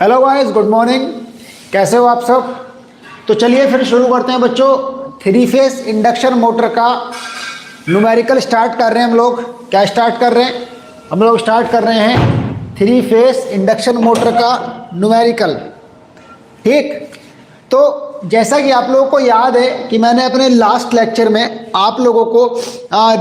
Hello guys, good morning. कैसे हो आप सब? तो चलिए फिर शुरू करते हैं बच्चों। थ्री फेस इंडक्शन मोटर का न्यूमेरिकल स्टार्ट कर रहे हैं हम लोग। क्या स्टार्ट कर रहे हैं? हम लोग स्टार्ट कर रहे हैं थ्री फेस इंडक्शन मोटर का न्यूमेरिकल। ठीक, तो जैसा कि आप लोगों को याद है कि मैंने अपने लास्ट लेक्चर में आप लोगों को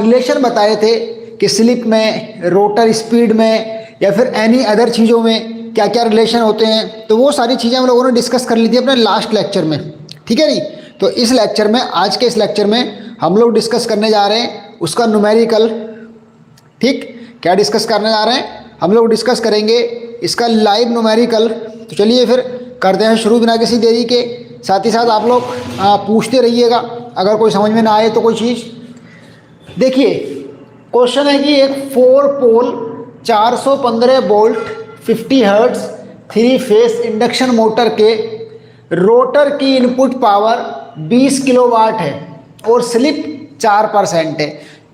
रिलेशन बताए थे कि स्लिप में, रोटर स्पीड में या फिर एनी अदर चीज़ों में क्या क्या रिलेशन होते हैं। तो वो सारी चीज़ें हम लोगों ने डिस्कस कर ली थी अपने लास्ट लेक्चर में। ठीक है नहीं? तो इस लेक्चर में, आज के इस लेक्चर में हम लोग डिस्कस करने जा रहे हैं उसका न्यूमेरिकल। ठीक, क्या डिस्कस करने जा रहे हैं? हम लोग डिस्कस करेंगे इसका लाइव न्यूमेरिकल। तो चलिए फिर करते हैं शुरू बिना किसी देरी के। साथ ही साथ आप लोग पूछते रहिएगा अगर कोई समझ में ना आए तो कोई चीज़। देखिए, क्वेश्चन है कि एक 4 पोल 415 volt 50 hertz three phase induction motor के रोटर की इनपुट पावर 20 किलोवाट है और स्लिप 4% है।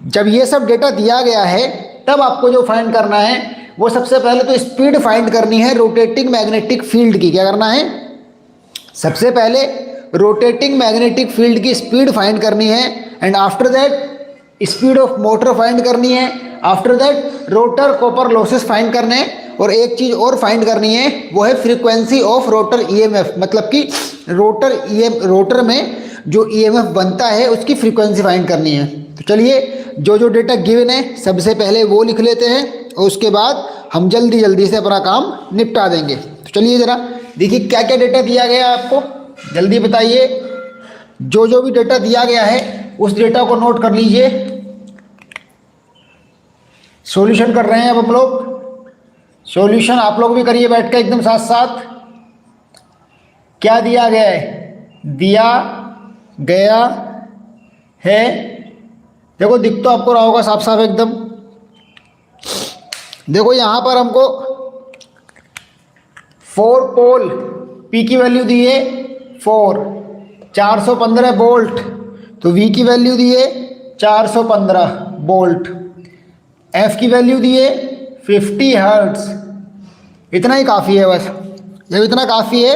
जब ये सब डेटा दिया गया है तब आपको जो फाइंड करना है वो सबसे पहले तो स्पीड फाइंड करनी है रोटेटिंग मैग्नेटिक फील्ड की। क्या करना है? सबसे पहले रोटेटिंग मैग्नेटिक फील्ड की स्पीड फाइंड करनी है and after that speed of motor find करनी है। After that rotor copper losses find करने हैं और एक चीज़ और फाइंड करनी है, वो है फ्रीक्वेंसी ऑफ रोटर ईएमएफ। मतलब कि रोटर में जो ईएमएफ बनता है उसकी फ्रीक्वेंसी फाइंड करनी है। तो चलिए, जो जो डेटा गिवन है सबसे पहले वो लिख लेते हैं और उसके बाद हम जल्दी जल्दी से अपना काम निपटा देंगे। तो चलिए ज़रा देखिए क्या क्या डेटा दिया गया है आपको, जल्दी बताइए। जो जो भी डेटा दिया गया है उस डेटा को नोट कर लीजिए। सॉल्यूशन कर रहे हैं अब हम लोग। सॉल्यूशन आप लोग भी करिए बैठ के एकदम साथ साथ। क्या दिया गया है? दिया गया है, देखो दिख तो आपको रहा होगा साफ साफ एकदम। देखो यहां पर हमको 4 पोल P की वैल्यू दी है 4, 415 वोल्ट, तो V की वैल्यू दी है 415 वोल्ट, F की वैल्यू दी है 50 हर्ट्ज। इतना ही काफ़ी है बस। जब इतना काफ़ी है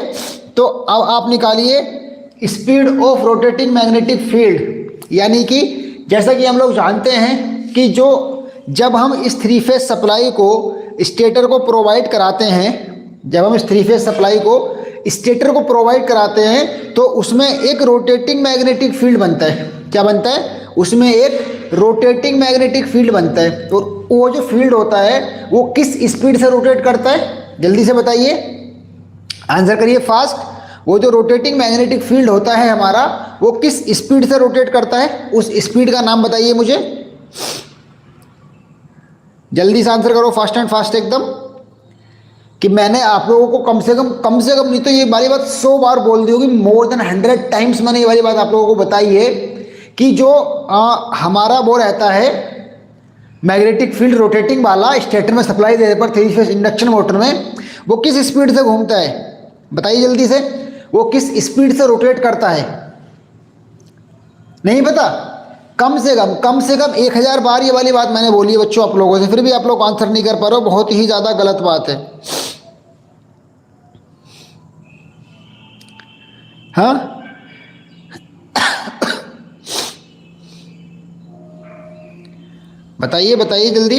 तो अब आप निकालिए speed of rotating magnetic field. यानी कि जैसा कि हम लोग जानते हैं कि जब हम इस थ्री फेज सप्लाई को स्टेटर को प्रोवाइड कराते हैं, जब हम इस थ्री फेज सप्लाई को स्टेटर को प्रोवाइड कराते हैं तो उसमें एक रोटेटिंग मैग्नेटिक फील्ड बनता है। क्या बनता है? उसमें एक रोटेटिंग मैग्नेटिक फील्ड बनता है। तो वो जो फील्ड होता है वो किस स्पीड से रोटेट करता है? जल्दी से बताइए, आंसर करिए फास्ट। वो जो रोटेटिंग मैग्नेटिक फील्ड होता है हमारा, वो किस स्पीड से रोटेट करता है? उस स्पीड का नाम बताइए मुझे। जल्दी से आंसर करो, फास्ट एंड फास्ट एकदम। कि मैंने आप लोगों को कम से कम नहीं तो ये वाली बात 100 बार बोल दी होगी, मोर देन 100 टाइम्स मैंने ये वाली बात आप लोगों को बताई है कि जो हमारा वो रहता है मैग्नेटिक फील्ड रोटेटिंग वाला स्टेटर में सप्लाई देने पर थ्री फेज इंडक्शन मोटर में, वो किस स्पीड से घूमता है? बताइए जल्दी से, वो किस स्पीड से रोटेट करता है? नहीं पता? कम से कम 1000 बार ये वाली बात मैंने बोली है बच्चों आप लोगों से, फिर भी आप लोग आंसर नहीं कर पा रहे हो। बहुत ही ज़्यादा गलत बात है। हाँ, बताइए बताइए जल्दी।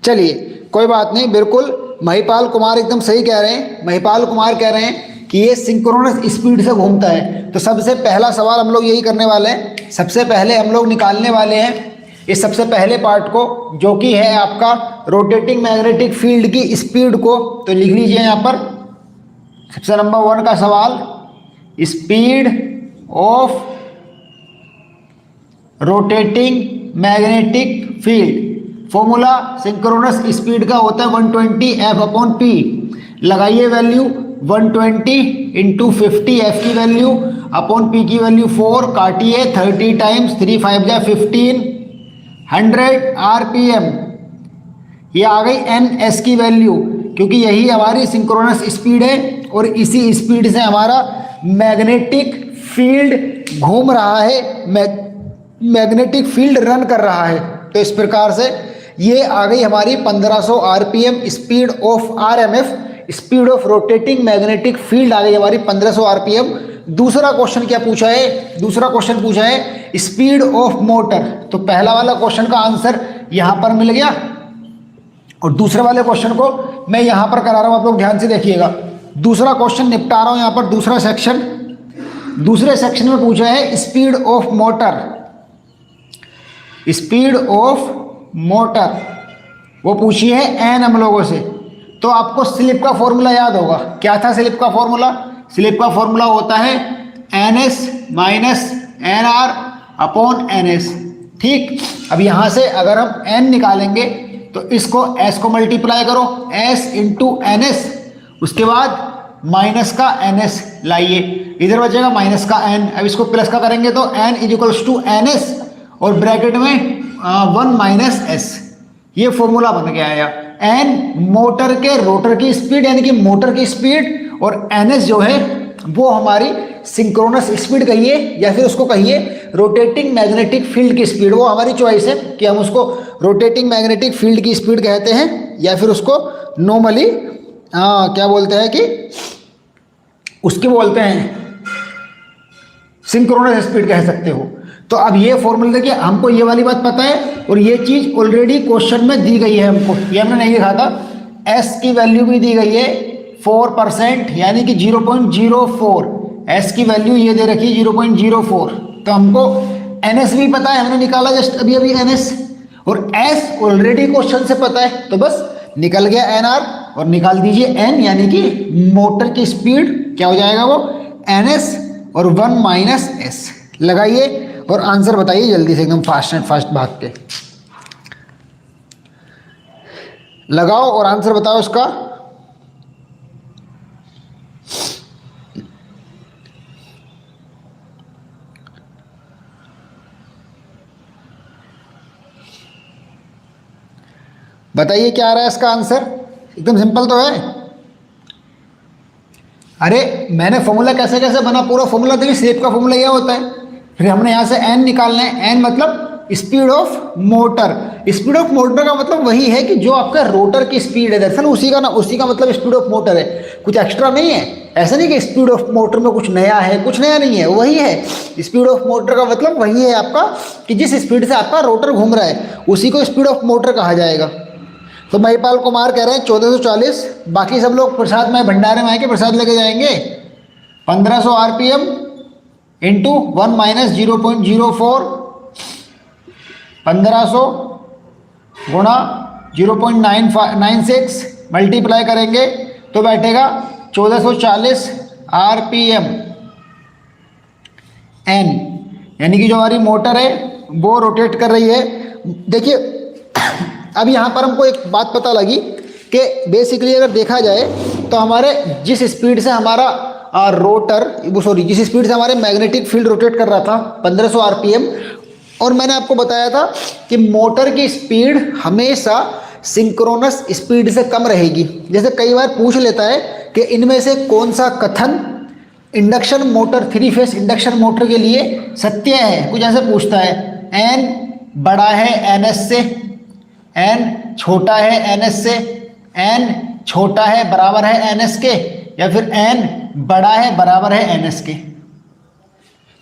चलिए कोई बात नहीं, बिल्कुल महिपाल कुमार एकदम सही कह रहे हैं। महिपाल कुमार कह रहे हैं कि ये सिंक्रोनस स्पीड से घूमता है। तो सबसे पहला सवाल हम लोग यही करने वाले हैं। सबसे पहले हम लोग निकालने वाले हैं इस सबसे पहले पार्ट को, जो कि है आपका रोटेटिंग मैग्नेटिक फील्ड की स्पीड को। तो लिख लीजिए यहाँ पर सबसे नंबर 1 का सवाल, speed of rotating magnetic field. Formula synchronous speed का होता है 120 F/P। लगाइए वैल्यू 120 इंटू 50 F की वैल्यू अपॉन P की वैल्यू 4, काटिए 30 टाइम्स, 3 5 जा 15, 100 RPM। ये आ गई NS की वैल्यू, क्योंकि यही हमारी सिंक्रोनस स्पीड है और इसी स्पीड से हमारा मैग्नेटिक फील्ड घूम रहा है मैग्नेटिक फील्ड रन कर रहा है। तो इस प्रकार से ये आ गई हमारी 1500 RPM speed of RMF, speed of rotating magnetic field आ गई हमारी 1500 आरपीएम। दूसरा क्वेश्चन क्या पूछा है, दूसरा क्वेश्चन पूछा है स्पीड ऑफ मोटर। तो पहला वाला क्वेश्चन का आंसर यहां पर मिल गया और दूसरे वाले क्वेश्चन को मैं यहां पर करा रहा हूं, आप लोग ध्यान से देखिएगा। दूसरा क्वेश्चन निपटा रहा हूं यहां पर, दूसरा सेक्शन। दूसरे सेक्शन में पूछा है speed of motor, speed of motor वो पूछी है एन हम लोगों से। तो आपको स्लिप का फॉर्मूला याद होगा, क्या था स्लिप का फॉर्मूला? स्लिप का फॉर्मूला होता है N S minus N R upon N S. ठीक, अब यहां से अगर हम एन निकालेंगे तो इसको एस को मल्टीप्लाई करो, एस इंटू एन एस, उसके बाद माइनस का एन एस लाइए, इधर बचेगा माइनस का एन। अब इसको प्लस का करेंगे तो N is equals to N S और ब्रैकेट में 1 माइनस एस। ये फॉर्मूला बन गया आया। एन मोटर के रोटर की स्पीड यानी कि मोटर की स्पीड, और एन एस जो है वो हमारी सिंक्रोनस स्पीड कहिए या फिर उसको कहिए रोटेटिंग मैग्नेटिक फील्ड की स्पीड। वो हमारी चॉइस है कि हम उसको रोटेटिंग मैग्नेटिक फील्ड की स्पीड कहते हैं या फिर उसको नॉर्मली क्या बोलते हैं कि उसके बोलते हैं सिंक्रोनस स्पीड कह सकते हो। तो अब ये फॉर्मूला देखिए, हमको ये वाली बात पता है और ये चीज ऑलरेडी क्वेश्चन में दी गई है हमको, ये हमने नहीं लिखा था। एस की वैल्यू भी दी गई है 4% यानी कि 0.04, एस की वैल्यू ये दे रखी है 0.04। तो हमको एन एस भी पता है, हमने निकाला जस्ट अभी अभी एन एस, और एस ऑलरेडी क्वेश्चन से पता है। तो बस निकल गया एन आर और निकाल दीजिए एन यानी कि मोटर की स्पीड क्या हो जाएगा वो एन एस और 1 माइनस एस। लगाइए और आंसर बताइए जल्दी से, एकदम फास्ट एंड फास्ट भाग के लगाओ और आंसर बताओ इसका। बताइए क्या आ रहा है इसका आंसर, एकदम सिंपल तो है। अरे मैंने फॉर्मूला कैसे कैसे बना, पूरा फॉर्मूला देखिए, स्लिप का फॉर्मूला यह होता है। फिर हमने यहाँ से एन निकालना है, एन मतलब speed of motor. Speed of motor का मतलब वही है कि जो आपका रोटर की स्पीड है, दरअसल उसी का मतलब स्पीड ऑफ मोटर है, कुछ एक्स्ट्रा नहीं है। ऐसा नहीं कि स्पीड ऑफ मोटर में कुछ नया है, कुछ नया नहीं है, वही है। स्पीड ऑफ मोटर का मतलब वही है आपका कि जिस स्पीड से आपका रोटर घूम रहा है उसी को स्पीड ऑफ मोटर कहा जाएगा। तो महिपाल कुमार कह रहे हैं 1440, बाकी सब लोग प्रसाद में भंडारे में आके प्रसाद लेके जाएंगे। 1500 आरपीएम इंटू 1 माइनस 0.04, 1500 गुणा 0.96 मल्टीप्लाई करेंगे तो बैठेगा 1440 आरपीएम एन, यानी कि जो हमारी मोटर है वो रोटेट कर रही है। देखिए अब यहाँ पर हमको एक बात पता लगी कि बेसिकली अगर देखा जाए तो हमारे जिस स्पीड से हमारा जिस स्पीड से हमारे मैग्नेटिक फील्ड रोटेट कर रहा था 1500 आरपीएम, और मैंने आपको बताया था कि मोटर की स्पीड हमेशा सिंक्रोनस स्पीड से कम रहेगी। जैसे कई बार पूछ लेता है कि इनमें से कौन सा कथन induction motor, 3 phase induction motor के लिए सत्य है, कुछ ऐसे पूछता है। एन बड़ा है एन एस से, एन छोटा है एन एस से, एन छोटा है बराबर है एन एस के, या फिर एन बड़ा है बराबर है एन एस के।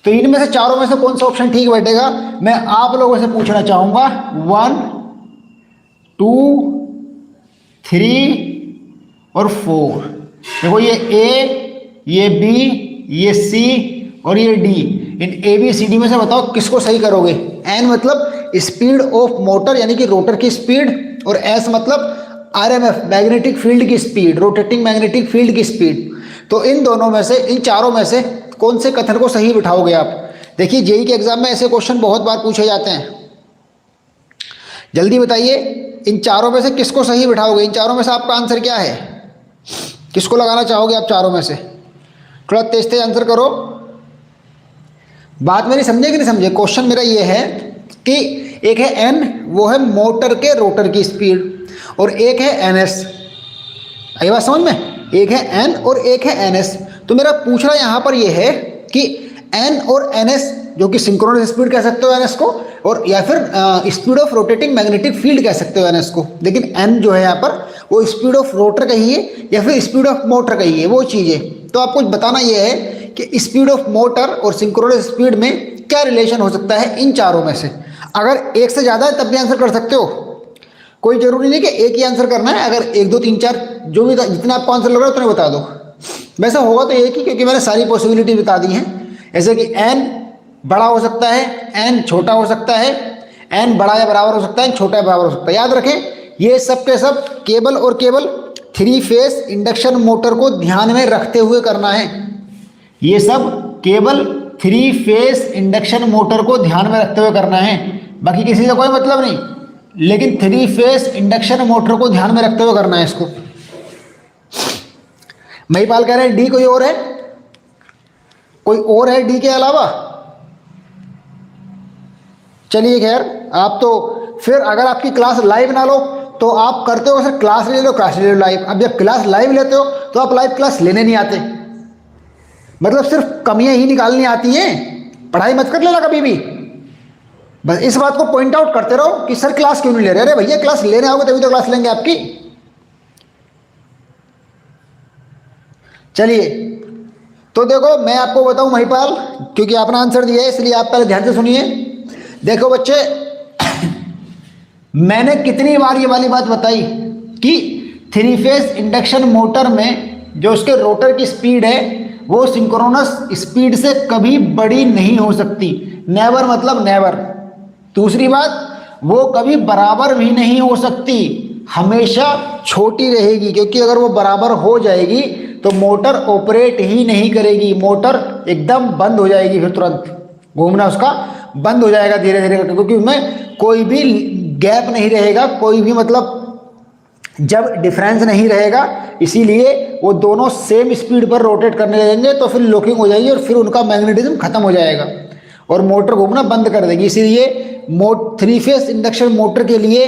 तो इनमें से चारों में से कौन सा ऑप्शन ठीक बैठेगा, मैं आप लोगों से पूछना चाहूंगा। 1, 2, 3 और 4। देखो ये ए, ये बी, ये सी और ये डी, इन ए बी सी डी में से बताओ किसको सही करोगे। एन मतलब स्पीड ऑफ मोटर यानी कि रोटर की स्पीड, और एस मतलब आरएमएफ मैग्नेटिक फील्ड की स्पीड, रोटेटिंग मैग्नेटिक फील्ड की स्पीड। तो इन दोनों में से, इन चारों में से कौन से कथन को सही बिठाओगे आप। देखिए जेईई के एग्जाम में ऐसे क्वेश्चन बहुत बार पूछे जाते हैं, जल्दी बताइए इन चारों में से किसको सही बिठाओगे। इन चारों में से आपका आंसर क्या है, किसको लगाना चाहोगे आप चारों में से, थोड़ा तेज तेज आंसर करो। बात मेरी समझे कि नहीं समझे। क्वेश्चन मेरा ये है कि एक है एन, वो है मोटर के रोटर की स्पीड, और एक है एन एस। आई बात समझ में, एक है एन और एक है एन एस। तो मेरा पूछना यहाँ पर यह है कि एन और एन एस जो कि सिंक्रोनस स्पीड कह सकते हो एन एस को, और या फिर speed of rotating magnetic field कह सकते हो एन एस को। लेकिन एन जो है यहाँ पर वो स्पीड ऑफ रोटर कहिए या फिर स्पीड ऑफ मोटर कहिए, वो चीज़ है। तो आपको बताना ये है कि स्पीड ऑफ मोटर और सिंक्रोनस स्पीड में क्या रिलेशन हो सकता है इन चारों में से। अगर एक से ज़्यादा है तब भी आंसर कर सकते हो, कोई जरूरी नहीं कि एक ही आंसर करना है। अगर 1 2 3 4 जो भी जितना आपको आंसर लग रहा है उतने बता दो। वैसा होगा तो एक ही, क्योंकि मैंने सारी पॉसिबिलिटी बता दी हैं। जैसे कि एन बड़ा हो सकता है, एन छोटा हो सकता है, एन बड़ा या बराबर हो सकता है, छोटा या बराबर हो सकता है। याद रखें ये सब के सब केवल और केवल 3 फेस इंडक्शन मोटर को ध्यान में रखते हुए करना है। ये सब केवल 3 फेस इंडक्शन मोटर को ध्यान में रखते हुए करना है, बाकी किसी का कोई मतलब नहीं। लेकिन 3 फेस इंडक्शन मोटर को ध्यान में रखते हुए करना है इसको। महिपाल कह रहे हैं डी कोई और है, कोई और है डी के अलावा? चलिए खैर, आप तो फिर अगर आपकी क्लास लाइव ना लो तो आप करते हो सर क्लास ले लो, क्लास ले लो लाइव। अब जब क्लास लाइव लेते हो तो आप लाइव क्लास लेने नहीं आते, मतलब सिर्फ कमियां ही निकालनी आती हैं, पढ़ाई मत कर लेना कभी भी। बस इस बात को पॉइंट आउट करते रहो कि सर क्लास क्यों नहीं ले रहे। अरे भैया क्लास लेने आओगे तभी तो क्लास लेंगे आपकी। चलिए तो देखो मैं आपको बताऊं महिपाल, क्योंकि आपने आंसर दिया है इसलिए आप पहले ध्यान से सुनिए। देखो बच्चे मैंने कितनी बार ये वाली बात बताई कि 3 फेस इंडक्शन मोटर में जो उसके रोटर की स्पीड है वो सिंक्रोनस स्पीड से कभी बड़ी नहीं हो सकती। नेवर मतलब नेवर। दूसरी बात वो कभी बराबर भी नहीं हो सकती, हमेशा छोटी रहेगी, क्योंकि अगर वो बराबर हो जाएगी तो मोटर ऑपरेट ही नहीं करेगी, मोटर एकदम बंद हो जाएगी, फिर तुरंत घूमना उसका बंद हो जाएगा धीरे धीरे करके, क्योंकि उसमें कोई भी गैप नहीं रहेगा, कोई भी मतलब जब डिफरेंस नहीं रहेगा। इसीलिए वो दोनों सेम स्पीड पर रोटेट करने लगेंगे तो फिर लॉकिंग हो जाएगी और फिर उनका मैग्नेटिज्म खत्म हो जाएगा और मोटर घूमना बंद कर देगी। इसीलिए 3 फेस इंडक्शन मोटर के लिए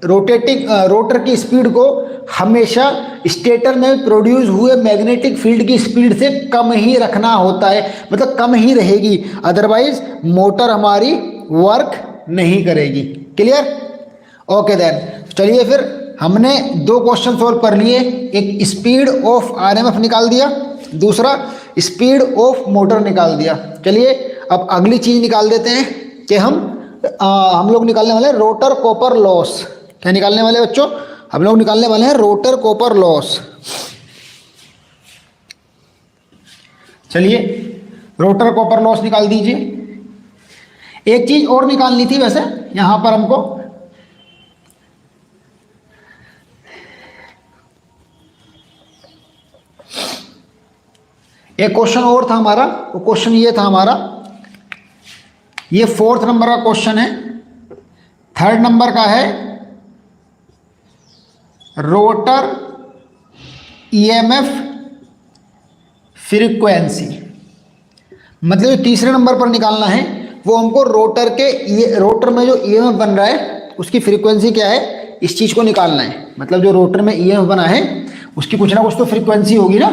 रोटर की स्पीड को हमेशा स्टेटर में प्रोड्यूस हुए मैग्नेटिक फील्ड की स्पीड से कम ही रखना होता है, मतलब कम ही रहेगी, अदरवाइज मोटर हमारी वर्क नहीं करेगी। क्लियर? ओके देन चलिए फिर हमने 2 क्वेश्चन सोल्व कर लिए। एक स्पीड ऑफ आरएमएफ निकाल दिया, दूसरा स्पीड ऑफ मोटर निकाल दिया। चलिए अब अगली चीज निकाल देते हैं कि हम लोग निकालने वाले हैं रोटर कॉपर लॉस। क्या निकालने वाले बच्चों? हम लोग निकालने वाले हैं रोटर कॉपर लॉस। चलिए रोटर कॉपर लॉस निकाल दीजिए। एक चीज और निकालनी थी वैसे यहां पर हमको, एक क्वेश्चन और था हमारा। वो क्वेश्चन ये था हमारा, ये 4th नंबर का क्वेश्चन है। 3rd नंबर का है रोटर ईएमएफ फ्रीक्वेंसी, मतलब जो तीसरे नंबर पर निकालना है वो हमको रोटर में जो ईएमएफ बन रहा है उसकी फ्रीक्वेंसी क्या है, इस चीज को निकालना है। मतलब जो रोटर में ईएमएफ बना है उसकी कुछ ना कुछ तो फ्रीक्वेंसी होगी ना।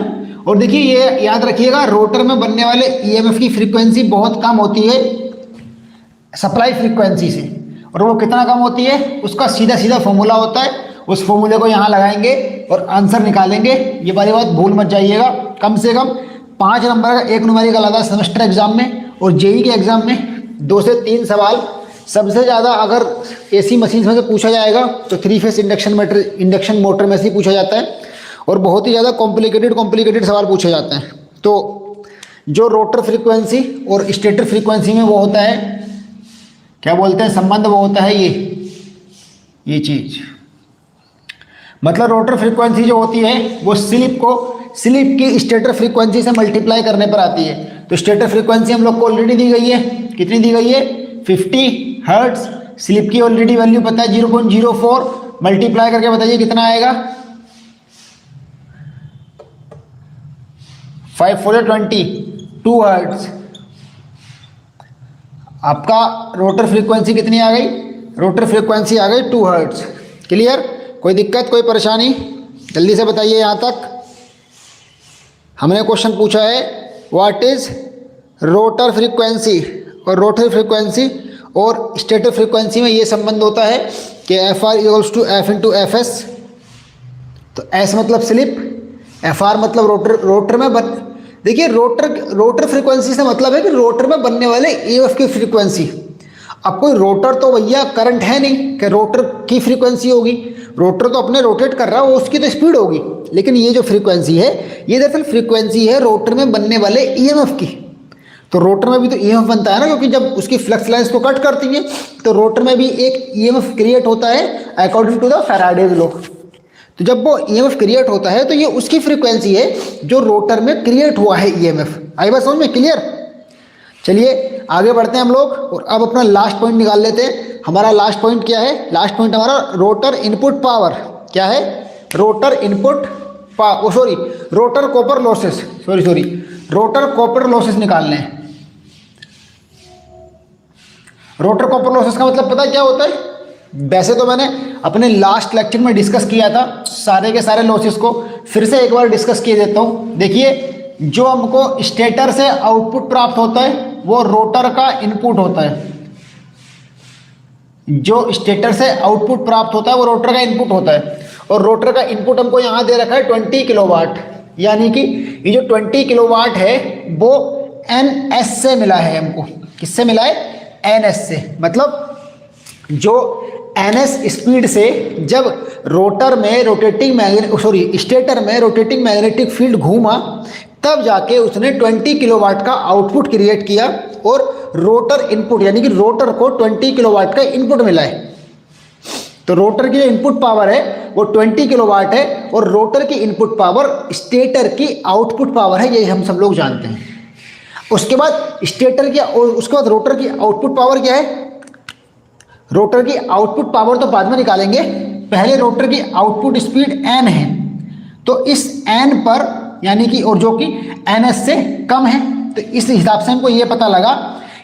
और देखिए ये याद रखिएगा रोटर में बनने वाले ईएमएफ की फ्रीक्वेंसी बहुत कम होती है सप्लाई फ्रीक्वेंसी से। और वो कितना कम होती है उसका सीधा सीधा फॉर्मूला होता है, उस फॉर्मूले को यहाँ लगाएंगे और आंसर निकालेंगे। ये वाली बात भूल मत जाइएगा। कम से कम 5 नंबर का एक न्यूमेरिकल आता है सेमेस्टर एग्जाम में, और जेई के एग्जाम में 2 से 3 सवाल सबसे ज़्यादा अगर एसी मशीन में से पूछा जाएगा तो 3 फेस इंडक्शन मोटर में से ही पूछा जाता है, और बहुत ही ज़्यादा कॉम्प्लिकेटेड सवाल पूछे जाते हैं। तो जो रोटर फ्रीक्वेंसी और स्टेटर फ्रीक्वेंसी में वो होता है, क्या बोलते हैं संबंध, वो होता है ये चीज़। मतलब रोटर फ्रीक्वेंसी जो होती है वो स्लिप की स्टेटर फ्रीक्वेंसी से मल्टीप्लाई करने पर आती है। तो स्टेटर फ्रीक्वेंसी हम लोग को ऑलरेडी दी गई है, कितनी दी गई है 50 हर्ट्ज। स्लिप की ऑलरेडी वैल्यू पता है 0.04, मल्टीप्लाई करके बताइए कितना आएगा, 5 4 20 2 हर्ट्ज। आपका रोटर फ्रीक्वेंसी कितनी आ गई, रोटर फ्रीक्वेंसी आ गई 2 हर्ट्ज। क्लियर? कोई दिक्कत कोई परेशानी जल्दी से बताइए। यहाँ तक हमने क्वेश्चन पूछा है व्हाट इज रोटर फ्रीक्वेंसी। और रोटरी फ्रीक्वेंसी और स्टेटर फ्रीक्वेंसी में ये संबंध होता है कि F R equals to F into F S. तो एस मतलब स्लिप, एफ आर मतलब रोटर में देखिए रोटर फ्रीक्वेंसी से मतलब है कि रोटर में बनने वाले ईएमएफ की फ्रीक्वेंसी। अब कोई रोटर तो भैया करंट है नहीं कि रोटर की फ्रीक्वेंसी होगी, रोटर तो अपने रोटेट कर रहा है, वो उसकी तो स्पीड होगी। लेकिन ये जो फ्रीक्वेंसी है ये दरअसल फ्रीक्वेंसी है रोटर में बनने वाले ईएमएफ की। तो रोटर में भी तो ईएमएफ बनता है ना, क्योंकि जब उसकी फ्लक्स लाइंस को कट करती है तो रोटर में भी एक ईएमएफ क्रिएट होता है according to the Faraday's law. तो जब वो ईएमएफ क्रिएट होता है तो ये उसकी फ्रीक्वेंसी है जो रोटर में क्रिएट हुआ है ईएमएफ। आई बात समझ में? क्लियर? चलिए आगे बढ़ते हैं हम लोग और अब अपना लास्ट पॉइंट निकाल लेते हैं। हमारा लास्ट पॉइंट क्या है? लास्ट पॉइंट हमारा रोटर इनपुट पावर क्या है? Rotor input rotor copper losses rotor copper losses निकालने हैं। रोटर कॉपर लॉसेस का मतलब पता है क्या होता है? वैसे तो मैंने अपने लास्ट लेक्चर में डिस्कस किया था सारे के सारे लॉसेस को, फिर से एक बार डिस्कस किए देता हूँ। देखिए जो हमको स्टेटर से आउटपुट प्राप्त होता है वो रोटर का इनपुट होता है। जो स्टेटर से आउटपुट प्राप्त होता है वो रोटर का इनपुट होता है। और रोटर का इनपुट हमको यहाँ दे रखा है 20 किलोवाट, यानी कि ये जो 20 किलोवाट है वो NS से मिला है हमको। किससे मिला है? NS से। मतलब जो NS स्पीड से जब रोटर में स्टेटर में रोटेटिंग मैग्नेटिक फील्ड घूमा तब जाके उसने 20 किलोवाट का आउटपुट क्रिएट किया और रोटर इनपुट यानी कि रोटर को 20 किलोवाट का इनपुट मिला है। तो रोटर की जो इनपुट पावर है वो 20 किलोवाट है और रोटर की इनपुट पावर स्टेटर की आउटपुट पावर है, ये हम सब लोग जानते हैं। उसके बाद स्टेटर की और उसके बाद रोटर की आउटपुट पावर क्या है? रोटर की आउटपुट पावर तो बाद में निकालेंगे, पहले रोटर की आउटपुट स्पीड n है। तो इस n पर यानी कि और जो कि NS से कम है, तो इस हिसाब से हमको ये पता लगा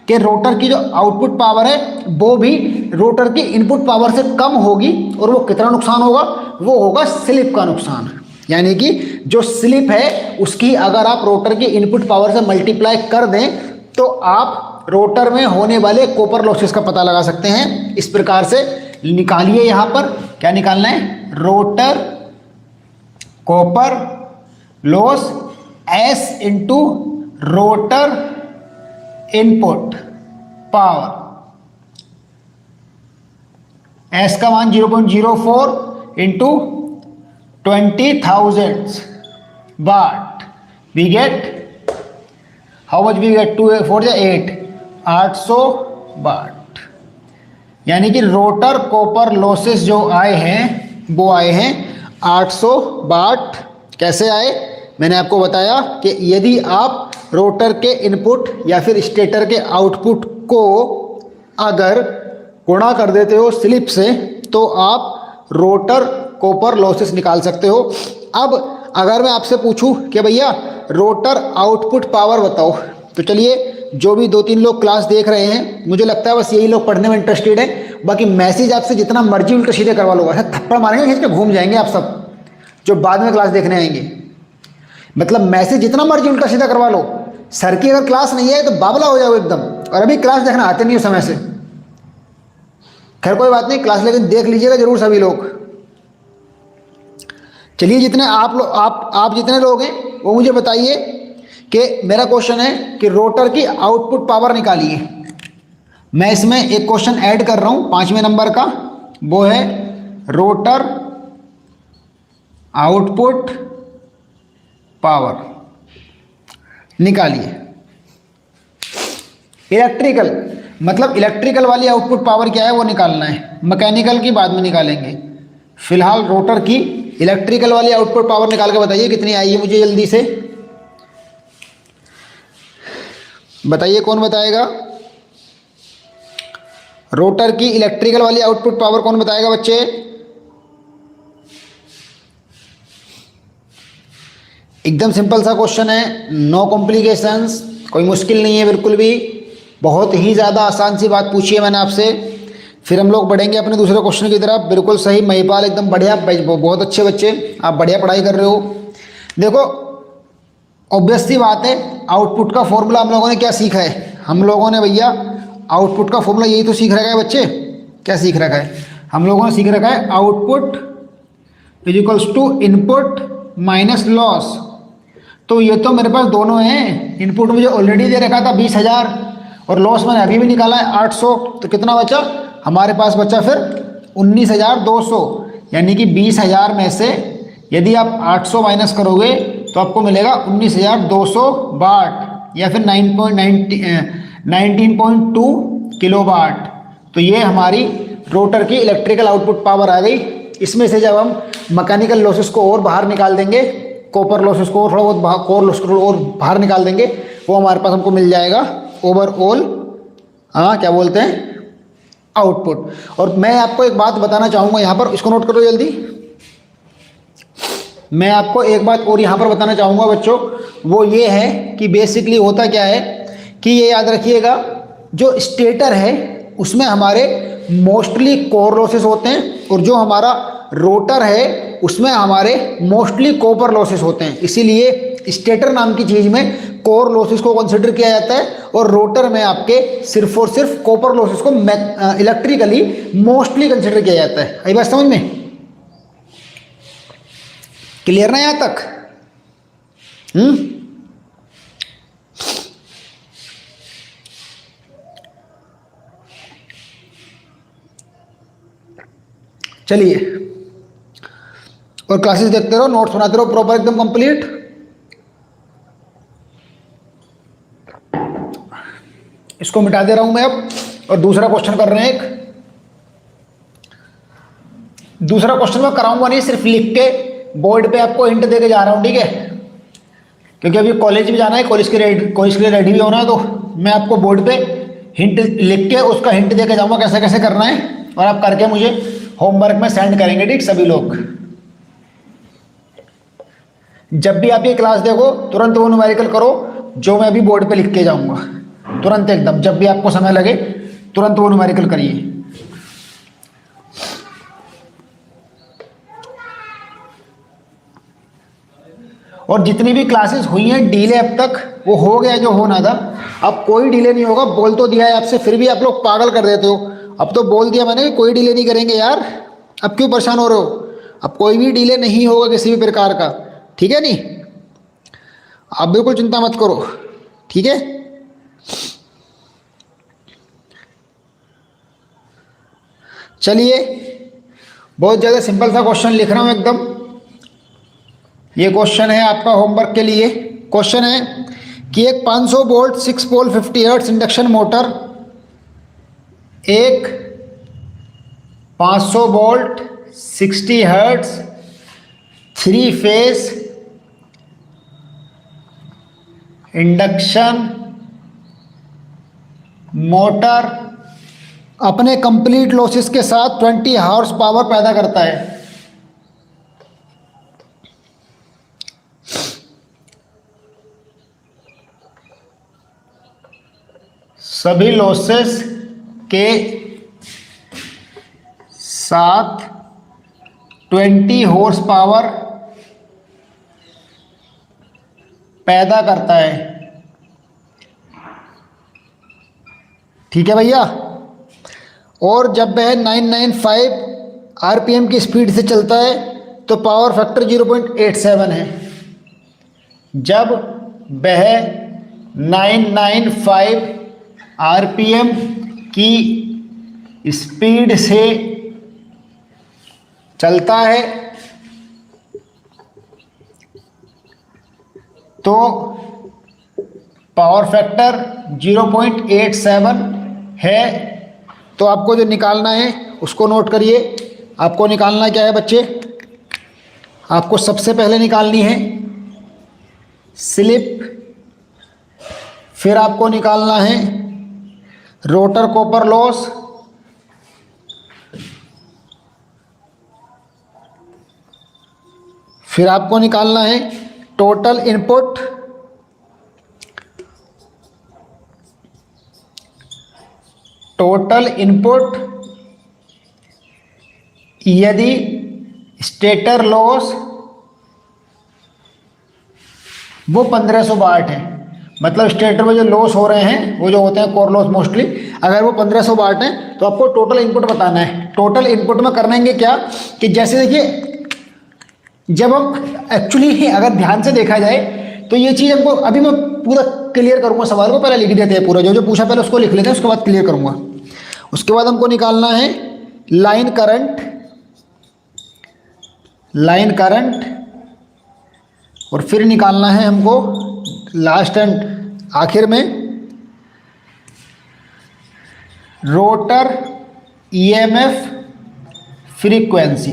कि रोटर की जो आउटपुट पावर है वो भी रोटर की इनपुट पावर से कम होगी। और वो कितना नुकसान होगा? वो होगा स्लिप का नुकसान। यानी कि जो स्लिप है उसकी अगर आप रोटर की इनपुट पावर से मल्टीप्लाई कर दें तो आप रोटर में होने वाले कॉपर लॉसेस का पता लगा सकते हैं। इस प्रकार से निकालिए, यहाँ पर क्या निकालना है? Rotor copper loss S into rotor input power. S का मान 0.04 into 20,000 watt. We get how much? We get 2 4 8 800 watt. यानी कि रोटर कॉपर लॉसेस जो आए हैं वो आए हैं 800 वाट। कैसे आए? मैंने आपको बताया कि यदि आप रोटर के इनपुट या फिर स्टेटर के आउटपुट को अगर गुणा कर देते हो स्लिप से तो आप रोटर कॉपर लॉसेस निकाल सकते हो। अब अगर मैं आपसे पूछूं कि भैया रोटर आउटपुट पावर बताओ, तो चलिए जो भी 2-3 लोग क्लास देख रहे हैं, मुझे लगता है बस यही लोग पढ़ने में इंटरेस्टेड है। बाकी मैसेज आपसे जितना मर्जी उल्टा सीधे करवा लो, ऐसा थप्पड़ मारेंगे खींच के घूम जाएंगे आप सब जो बाद में क्लास देखने आएंगे। मतलब मैसेज जितना मर्जी उल्टा सीधा करवा लो, सर की अगर क्लास नहीं है तो बाबला हो जाओ एकदम। और अभी क्लास देखना आते नहीं हो समय से। खैर कोई बात नहीं, क्लास लेकिन देख लीजिएगा जरूर सभी लोग। चलिए जितने आप जितने लोग हैं वो मुझे बताइए कि मेरा क्वेश्चन है कि रोटर की आउटपुट पावर निकालिए। मैं इसमें एक क्वेश्चन ऐड कर रहा हूं 5वें नंबर का, वो है रोटर आउटपुट पावर निकालिए। इलेक्ट्रिकल मतलब इलेक्ट्रिकल वाली आउटपुट पावर क्या है वो निकालना है, मैकेनिकल की बाद में निकालेंगे। फिलहाल रोटर की इलेक्ट्रिकल वाली आउटपुट पावर निकाल के बताइए कितनी आई है मुझे जल्दी से बताइए। कौन बताएगा? रोटर की इलेक्ट्रिकल वाली आउटपुट पावर कौन बताएगा बच्चे? एकदम सिंपल सा क्वेश्चन है, नो कॉम्प्लिकेशंस, कोई मुश्किल नहीं है बिल्कुल भी। बहुत ही ज़्यादा आसान सी बात पूछी है मैंने आपसे। फिर हम लोग बढ़ेंगे अपने दूसरे क्वेश्चन की तरफ। बिल्कुल सही महिपाल, एकदम बढ़िया, बहुत अच्छे बच्चे, आप बढ़िया पढ़ाई कर रहे हो। देखो ऑब्वियस सी बात है, आउटपुट का फॉर्मूला हम लोगों ने क्या सीखा है? हम लोगों ने भैया आउटपुट का फॉर्मूला यही तो सीख रखा है बच्चे। क्या सीख रखा है? हम लोगों ने सीख रखा है output is equals to input minus loss. तो ये तो मेरे पास दोनों हैं, इनपुट मुझे ऑलरेडी दे रखा था 20,000 और लॉस मैंने अभी भी निकाला है 800, तो कितना बचा हमारे पास? बचा फिर 19,200, यानी कि 20,000 में से यदि आप 800 माइनस करोगे तो आपको मिलेगा 19,200 वाट या फिर 19.2 किलो वाट। तो ये हमारी रोटर की इलेक्ट्रिकल आउटपुट पावर आ गई। इसमें से जब हम मैकेनिकल लॉसेस को और बाहर निकाल देंगे, कॉपर लॉसेस को थोड़ा बहुत कोर लॉस को और बाहर निकाल देंगे, वो हमारे पास हमको मिल जाएगा ओवरऑल, हाँ क्या बोलते हैं, आउटपुट। और मैं आपको एक बात बताना चाहूँगा यहाँ पर, इसको नोट करो जल्दी। मैं आपको एक बात और यहाँ पर बताना चाहूँगा बच्चों, वो ये है कि बेसिकली होता क्या है कि ये याद रखिएगा, जो स्टेटर है उसमें हमारे मोस्टली कोर लॉसेस होते हैं और जो हमारा रोटर है उसमें हमारे मोस्टली कॉपर लॉसेस होते हैं। इसीलिए स्टेटर नाम की चीज़ में कोर लॉसेस को कंसिडर किया जाता है और रोटर में आपके सिर्फ और सिर्फ कॉपर लॉसेस को इलेक्ट्रिकली मोस्टली कंसिडर किया जाता है। आई बात समझ में? क्लियर ना यहाँ तक? चलिए, और क्लासेस देखते रहो, नोट्स बनाते रहो प्रॉपर एकदम कंप्लीट। इसको मिटा दे रहा हूं मैं अब, और दूसरा क्वेश्चन कर रहे हैं। एक दूसरा क्वेश्चन मैं कराऊंगा नहीं, सिर्फ लिख के बोर्ड पे आपको हिंट दे के जा रहा हूं, ठीक है? क्योंकि अभी कॉलेज भी जाना है, कॉलेज के लिए रेडी भी होना है, तो मैं आपको बोर्ड पे हिंट लिख के उसका हिंट दे के जाऊंगा कैसे कैसे करना है, और आप करके मुझे होमवर्क में सेंड करेंगे, ठीक सभी लोग। जब भी आप ये क्लास देखो तुरंत वो न्यूमेरिकल करो जो मैं अभी बोर्ड पे लिख के जाऊंगा, तुरंत एकदम, जब भी आपको समय लगे तुरंत वो न्यूमेरिकल करिए। और जितनी भी क्लासेस हुई हैं डिले अब तक, वो हो गया जो होना था, अब कोई डिले नहीं होगा। बोल तो दिया है आपसे, फिर भी आप लोग पागल कर देते हो। अब तो बोल दिया मैंने कि कोई डिले नहीं करेंगे यार, अब क्यों परेशान हो रहे हो? अब कोई भी डिले नहीं होगा किसी भी प्रकार का, ठीक है? नहीं, आप बिल्कुल चिंता मत करो, ठीक है? चलिए, बहुत ज़्यादा सिंपल सा क्वेश्चन लिख रहा हूं एकदम। ये क्वेश्चन है आपका होमवर्क के लिए। क्वेश्चन है कि एक 500 वोल्ट 6 पोल 50 हर्ट्ज इंडक्शन मोटर, एक 500 volt 60 hertz 3 phase induction motor अपने कंप्लीट लॉसेस के साथ 20 हॉर्स पावर पैदा करता है। सभी लॉसेस के साथ 20 हॉर्स पावर पैदा करता है, ठीक है भैया? और जब वह 995 आरपीएम की स्पीड से चलता है तो पावर फैक्टर 0.87 है। जब वह 995 आरपीएम की स्पीड से चलता है तो पावर फैक्टर 0.87 है। तो आपको जो निकालना है उसको नोट करिए। आपको निकालना क्या है बच्चे? आपको सबसे पहले निकालनी है स्लिप, फिर आपको निकालना है रोटर कॉपर लॉस, फिर आपको निकालना है टोटल इनपुट, यदि स्टेटर लॉस वो 1500 वाट है। मतलब स्टेटर में जो लॉस हो रहे हैं वो जो होते हैं कोर लॉस मोस्टली, अगर वो 1500 वाट हैं तो आपको टोटल इनपुट बताना है। टोटल इनपुट में करनेंगे क्या कि जैसे देखिए, जब हम एक्चुअली अगर ध्यान से देखा जाए तो ये चीज़ हमको, अभी मैं पूरा क्लियर करूंगा सवाल को, पहले लिख देते हैं पूरा, जो जो पूछा पहले उसको लिख लेते हैं, उसके बाद क्लियर करूंगा। उसके बाद हमको निकालना है लाइन करंट, लाइन करंट, और फिर निकालना है हमको लास्ट एंड आखिर में रोटर ईएमएफ फ्रीक्वेंसी।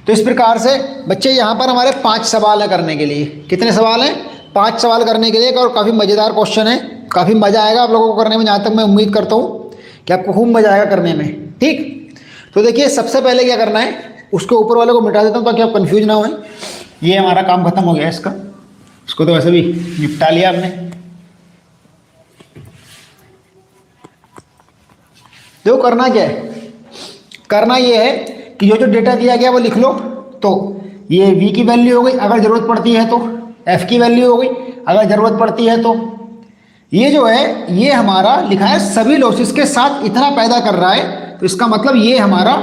तो इस प्रकार से बच्चे यहाँ पर हमारे 5 सवाल है करने के लिए। कितने सवाल हैं? 5 सवाल करने के लिए, और काफ़ी मज़ेदार क्वेश्चन है, काफ़ी मज़ा आएगा आप लोगों को करने में, जहाँ तक मैं उम्मीद करता हूँ कि आपको खूब मज़ा आएगा करने में। ठीक, तो देखिए सबसे पहले क्या करना है, उसके ऊपर वाले को मिटा देता हूँ ताकि आप कंफ्यूज ना हों। ये हमारा काम खत्म हो गया इसका, इसको तो वैसे भी निपटा लिया हमने। देखो करना क्या है, करना ये है कि जो जो डेटा दिया गया वो लिख लो। तो ये V की वैल्यू हो गई, अगर ज़रूरत पड़ती है तो F की वैल्यू हो गई, अगर ज़रूरत पड़ती है तो ये जो है ये हमारा लिखा है सभी लॉसेस के साथ इतना पैदा कर रहा है, तो इसका मतलब ये हमारा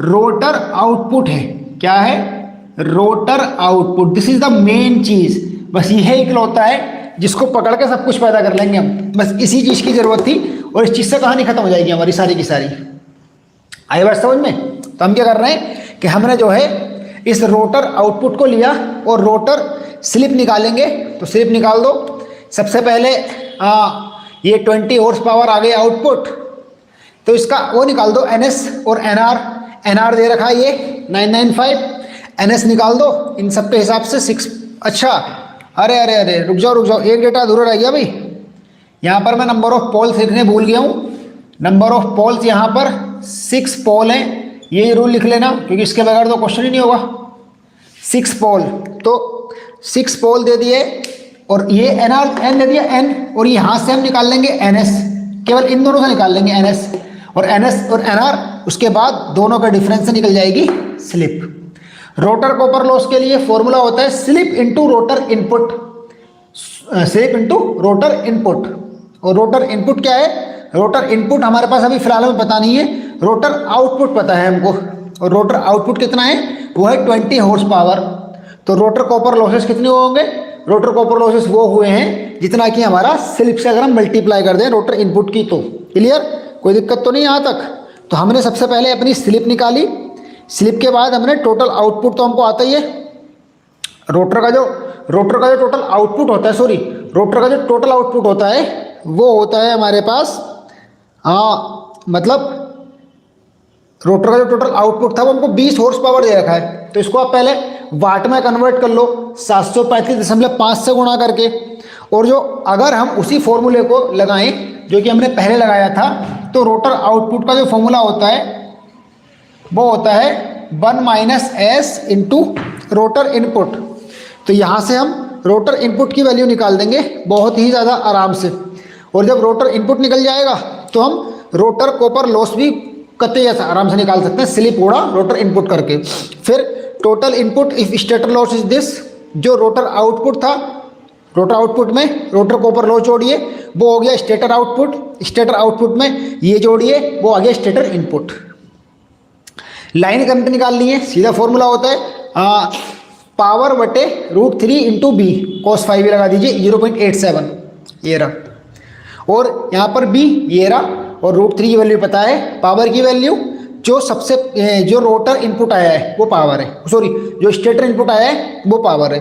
रोटर आउटपुट है। क्या है? Rotor output. This is the main चीज, बस यही इकलौता है जिसको पकड़ के सब कुछ पैदा कर लेंगे हम। बस इसी चीज की जरूरत थी और इस चीज से कहानी खत्म हो जाएगी हमारी सारी की सारी। आई बात समझ में? तो हम क्या कर रहे हैं कि हमने जो है इस रोटर आउटपुट को लिया और रोटर स्लिप निकालेंगे। तो स्लिप निकाल दो। सबसे पहले ये 20 हॉर्स पावर आ गई आउटपुट, तो इसका वो निकाल दो NS और NR दे रखा है ये 995, NS निकाल दो इन सब के हिसाब से 6। अच्छा, अरे अरे अरे रुक जाओ, एक डेटा अधूरा रह गया भाई। यहाँ पर मैं नंबर ऑफ पोल्स लिखने भूल गया हूँ। नंबर ऑफ पोल्स यहाँ पर 6 पोल हैं, ये रूल लिख लेना क्योंकि इसके बगैर तो क्वेश्चन ही नहीं होगा। 6 पोल, तो 6 पोल दे दिए और ये N दे दिया N, और यहाँ से हम निकाल लेंगे NS, केवल इन दोनों से निकाल लेंगे NS और NR। उसके बाद दोनों का डिफरेंस से निकल जाएगी स्लिप। रोटर कॉपर लॉस के लिए फॉर्मूला होता है slip into rotor input, slip into rotor input. और रोटर इनपुट क्या है? रोटर इनपुट हमारे पास अभी फिलहाल में पता नहीं है, रोटर आउटपुट पता है हमको। और रोटर आउटपुट कितना है? वो है 20 हॉर्स पावर। तो रोटर कॉपर लॉसेस कितने होंगे? रोटर कॉपर लॉसेस वो हुए हैं जितना कि हमारा स्लिप से अगर हम मल्टीप्लाई कर दें रोटर इनपुट की। तो क्लियर, कोई दिक्कत तो नहीं यहाँ तक? तो हमने सबसे पहले अपनी स्लिप निकाली, स्लिप के बाद हमने टोटल आउटपुट, तो हमको आता ही है रोटर का जो टोटल आउटपुट होता है, सॉरी रोटर का जो टोटल आउटपुट होता है वो होता है हमारे पास, मतलब रोटर का जो टोटल आउटपुट था वो हमको 20 हॉर्स पावर दे रखा है। तो इसको आप पहले वाट में कन्वर्ट कर लो 735.5 से गुणा करके। और जो अगर हम उसी फॉर्मूले को लगाएं जो कि हमने पहले लगाया था, तो रोटर आउटपुट का जो फॉर्मूला होता है वो होता है 1 - S इंटू रोटर इनपुट। तो यहाँ से हम रोटर इनपुट की वैल्यू निकाल देंगे बहुत ही ज़्यादा आराम से। और जब रोटर इनपुट निकल जाएगा तो हम रोटर कॉपर लॉस भी कतई ऐसा आराम से निकाल सकते हैं, स्लिप गुणा रोटर इनपुट करके। फिर total input if stator loss is this, जो रोटर आउटपुट था, रोटर आउटपुट में रोटर कॉपर लॉस जोड़िए वो हो गया स्टेटर आउटपुट, स्टेटर आउटपुट में ये जोड़िए वो आ गया स्टेटर इनपुट। लाइन करंट निकालनी है, सीधा फॉर्मूला होता है पावर बटे √3 इंटू बी cos 5 भी लगा दीजिए 0.87, ये रहा। और यहाँ पर बी ये रहा, और √3 की वैल्यू पता है, पावर की वैल्यू जो रोटर इनपुट आया है वो पावर है, सॉरी जो स्टेटर इनपुट आया है वो पावर है।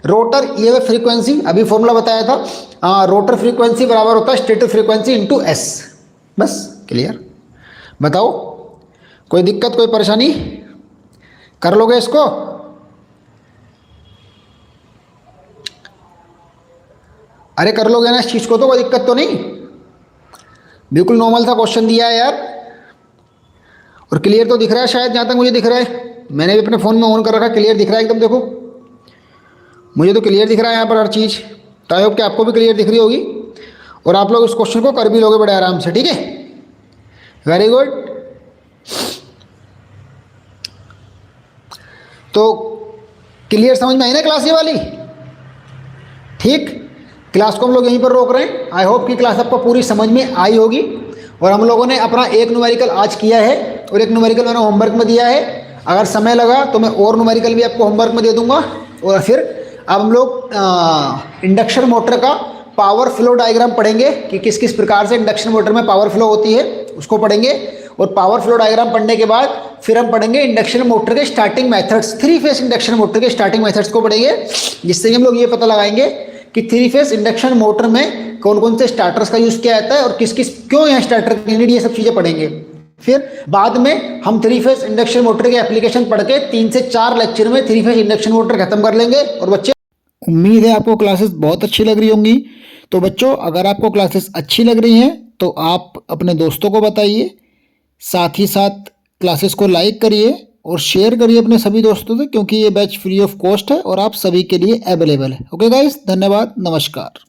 रोटर ये फ्रीक्वेंसी अभी फॉर्मूला बताया था, रोटर फ्रीक्वेंसी बराबर होता है स्टेटर फ्रीक्वेंसी इंटू S। बस क्लियर? बताओ कोई दिक्कत, कोई परेशानी? कर लोगे इसको? अरे कर लोगे ना इस चीज़ को, तो कोई दिक्कत तो नहीं? बिल्कुल नॉर्मल सा क्वेश्चन दिया है यार, और क्लियर तो दिख रहा है शायद, जहाँ तक मुझे दिख रहा है। मैंने भी अपने फ़ोन में ऑन कर रखा, क्लियर दिख रहा है एकदम। देखो मुझे तो क्लियर दिख रहा है यहाँ पर हर चीज़, तो आई होप कि आपको भी क्लियर दिख रही होगी और आप लोग इस क्वेश्चन को कर भी लोगे बड़े आराम से। ठीक है, वेरी गुड। तो क्लियर, समझ में आई ना क्लास ये वाली? ठीक, क्लास को हम लोग यहीं पर रोक रहे हैं। आई होप कि क्लास आपको पूरी समझ में आई होगी। और हम लोगों ने अपना एक न्यूमेरिकल आज किया है और एक न्यूमेरिकल मैंने होमवर्क में दिया है। अगर समय लगा तो मैं और न्यूमेरिकल भी आपको होमवर्क में दे दूंगा। और फिर अब हम लोग इंडक्शन मोटर का पावर फ्लो डायग्राम पढ़ेंगे कि किस किस प्रकार से इंडक्शन मोटर में पावर फ्लो होती है, उसको पढ़ेंगे। और पावर फ्लो डायग्राम पढ़ने के बाद फिर हम पढ़ेंगे इंडक्शन मोटर के starting methods, 3 phase induction motor के स्टार्टिंग मेथड्स को पढ़ेंगे, जिससे कि हम लोग ये पता लगाएंगे कि 3 फेज इंडक्शन मोटर में कौन कौन से स्टार्टर्स का यूज़ किया जाता है और किस किस क्यों यहाँ स्टार्टर की नीड, ये सब चीज़ें पढ़ेंगे। फिर बाद में हम 3 फेज इंडक्शन मोटर के एप्लीकेशन पढ़ के 3 से 4 लेक्चर में 3 फेज इंडक्शन मोटर खत्म कर लेंगे। और बच्चे, उम्मीद है आपको क्लासेस बहुत अच्छी लग रही होंगी। तो बच्चों, अगर आपको क्लासेस अच्छी लग रही हैं तो आप अपने दोस्तों को बताइए, साथ ही साथ क्लासेस को लाइक करिए और शेयर करिए अपने सभी दोस्तों से, क्योंकि ये बैच फ्री ऑफ कॉस्ट है और आप सभी के लिए अवेलेबल है। ओके गाइस, धन्यवाद, नमस्कार।